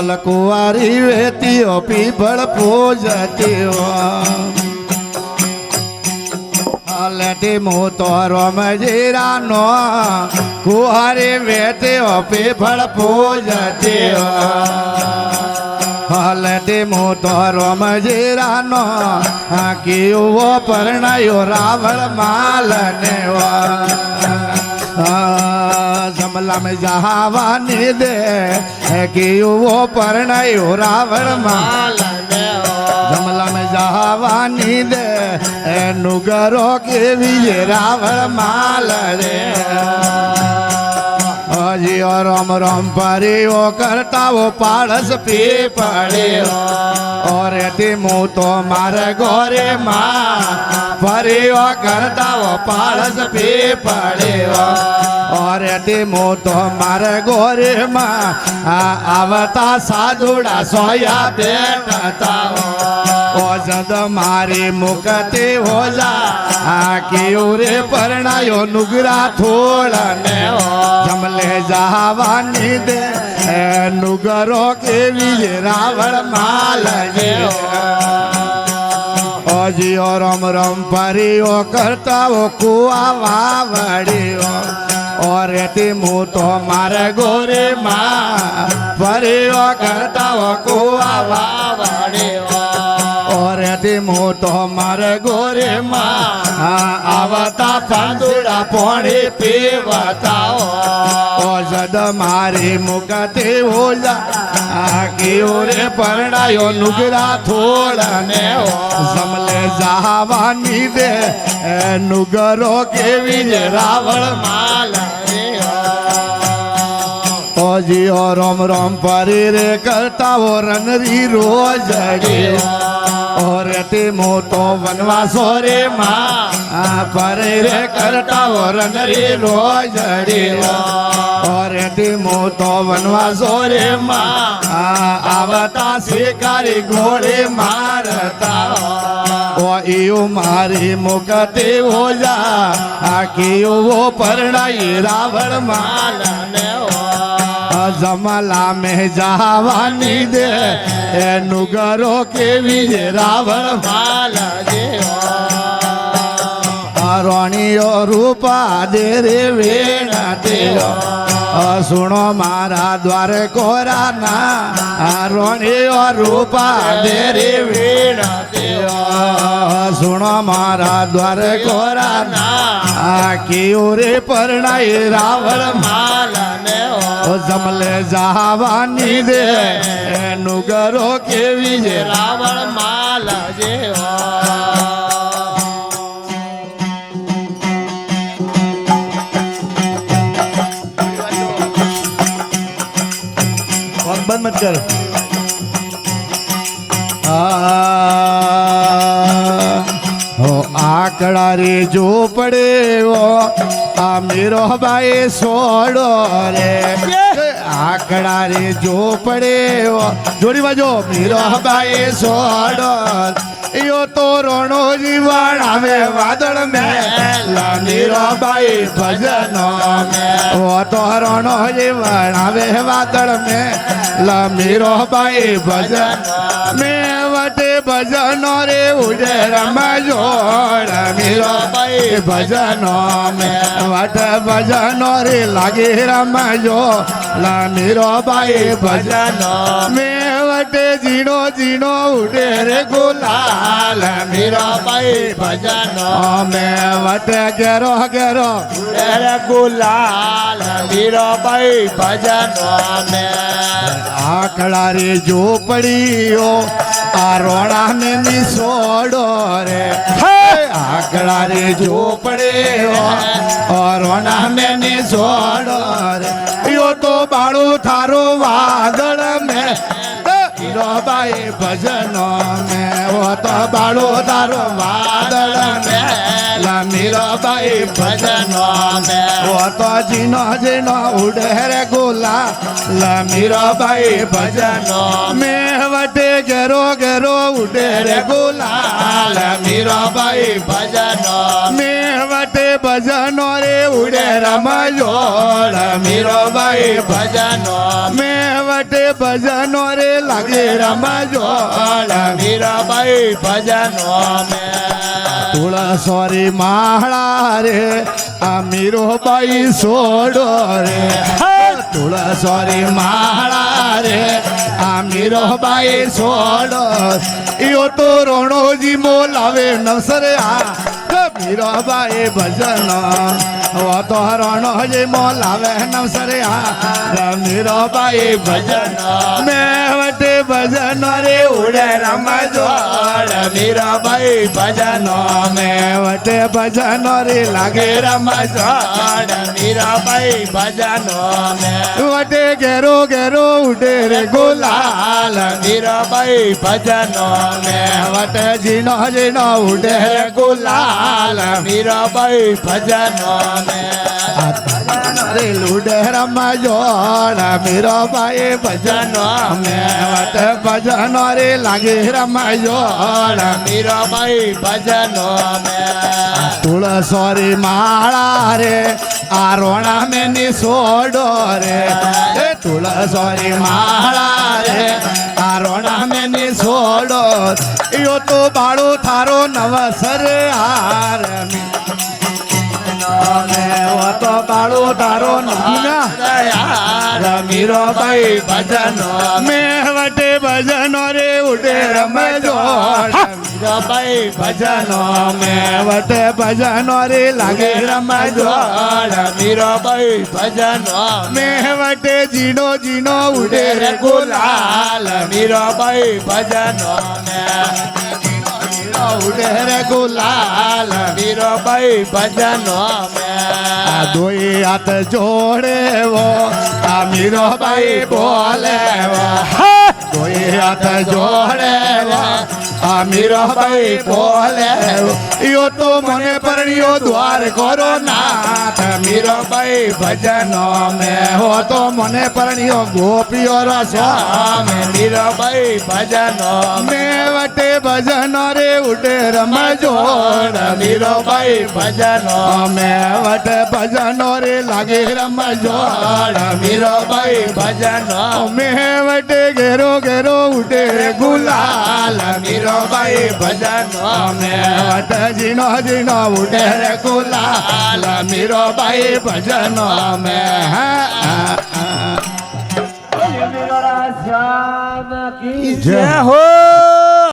બોલ કુંવારી વેતીઓ પીપળ પૂજતીઓ લેતી હું તો રમજીરાનો કુંવારી વેતીઓ પીપળ પૂજતીઓ લેતી હું તો રમજીરાનો કેવો પરણાયો રાવણ માલને જમલા में जहावानी दे केवो परणायो रावण माल जमला में जहावानी दे नुगरो केवी रावण माल रे जी राम राम परियो करता वो पाड़स पी पड़े और मुँह तो मारे गोरे माँ परियो करता वो पाड़स पी पड़े और मुँह तो मारे गोरे माँ आवता साधुड़ा सोया बेटता ओ जद मारी मुकते हो जा रे परणायो नुगरा थोड़ा ने जमले जहावानी दे नुगरो के विजय रावण माल जियो रम रम परियो करता वो कुआ वावड़ियो और मुँह तो मारे गोरे माँ परियो करता वो कुआ वावड़ियो और मुँह तो मारे गोरे माँ आवता फांदुड़ा पोड़ी पीवताओ ओ जद मारी मुकते हो जा रे परणायो नुगरा थोड़ा ने जमले जहावानी दे नुगरो के विजय रावण माल ओ जियो रोम रोम परी रे करता वो रनरी रोज और मुँह तो वनवासो रे माँ परे रे करता वो रनरी रोज और मुँह तो वनवासो रे माँ आवता शिकारी घोड़े मारता ओ इयो मारी मुकते हो जा वो परणाई रावण माल जमला में जहावानी दे नुगरो के विजय रावण माल रोणियो रूपा दे रे वेणा देव सुनो मारा द्वार कोरा ना रोणियो रूपा दे रे वेणा देव सुनो मारा द्वार कोरा ना रे परणाई रावण माल जमले जहावानी दे नुगरो के विजय रावण माल बंद मत कर हो आकड़ा रे जो पड़े वो मेरो भाई सोड़ो रे आकड़ा रे जो पड़े वो जोड़ी बाजो मेरो भाई सोड़ो यो तो रोनो जीवन आवे वादळ में मेरो भाई भजनो में वो तो रोनो जीवन आवे वादळ में मेरो भाई भजन में वटे भजनो रे उड़े रमजोड़ मेरो भाई भजनो में वट भजनो रे लागे रमजो मेरो भाई भजनो में वटे जीनो जीनो उड़े रे गुलाल मेरो भाई भजनो में वटे गेरो गेरो उड़े रे गुलाल मेरो भाई भजनो में आकड़ा रे जो पड़ियो रोड़ा में निसोड़ो रे आकड़ा रे जो पड़े और रोड़ा में निसोड़ो रे यो तो बाड़ो थारो वादळ में हीरो भाई भजनो में वो तो बाड़ो थारो वादळ में मीरो भाई भजनो में वो तो जीनो जीनो उड़े रे गोला मीरो भाई भजनो में वटे गेरो गेरो उड़े रे गोला मीरो भाई भजनो में वटे ભજનો રે ઉડે રમજોડ મીરાબાઈ ભજનો મેં વટે ભજનો રે લાગે રમજોડ મીરાબાઈ ભજનો મેં તુળસોરી માળા રે આ મીરાબાઈ સોડો રે તુળસોરી માળા રે આ મીરાબાઈ સોડો યો તો રણોજી મોલાવે નવસરે આ મીરાબાઈ ભજન ઓ તો રણોજી મોલાવે નવસરે આ મીરાબાઈ ભજન મેં વટે ભજન રે ઉડે રમજોડ મીરાબાઈ ભજનો મેં વટે ભજન રે લાગે રમજોડ મીરાબાઈ ભજનો મેં વટે ઘેરો ઘેરો ઉડે રે ગુલાલ મીરાબાઈ ભજનો મેં વટે જીનો જીનો ઉડે રે ગુલાલ મીરાબાઈ ભજનો મેં રે લુડે રમજોડ મીરાબાઈ ભજન મેં વટે ભજન રે લાગે રમજોડ મીરાબાઈ ભજનો મેં તુળસોરી માળા રે આ રોણા મેની સોડો રે એ તુળસોરી માળા રે આ રોણા મેની સોડો યો તો બાળો થારો નવસર હાર તો બાળો તારો નમૂના મીરાબાઈ ભજનો મેં વટે ભજનો રે ઉડે રમજોડ મીરાબાઈ ભજનો મેં વટે ભજનો રે લાગે રમજોડ મીરાબાઈ ભજનો મેં વટે જીનો જીનો ઉડે રે ગુલાલ મીરાબાઈ ભજનો ઉડે રે ગુલાલ મીરાબાઈ ભજનો આ દોઈ હાથ જોડે વો આ મીરાબાઈ બોલે વો દોઈ હાથ જોડે વો આ મીરાબાઈ બોલે વો યો તો મને પરણ્યો દ્વાર કરો નાથ મીરાબાઈ ભજનો મેં હો તો મને પરણ્યો ગોપીઓ રસો મીરાબાઈ ભજનો મેં વટે ભજનો રે ઉડે રમજોડ મીરાબાઈ ભજનો મેં વટે ભજનો રે લાગે રમજોડ મીરાબાઈ ભજનો મેં વટે ઘેરો ઘેરો ઉડે રે ગુલાલ મીરાબાઈ ભજનો મેં વટે જીનો જીનો ઉડે રે ગુલાલ મીરાબાઈ ભજનો મેં જય હો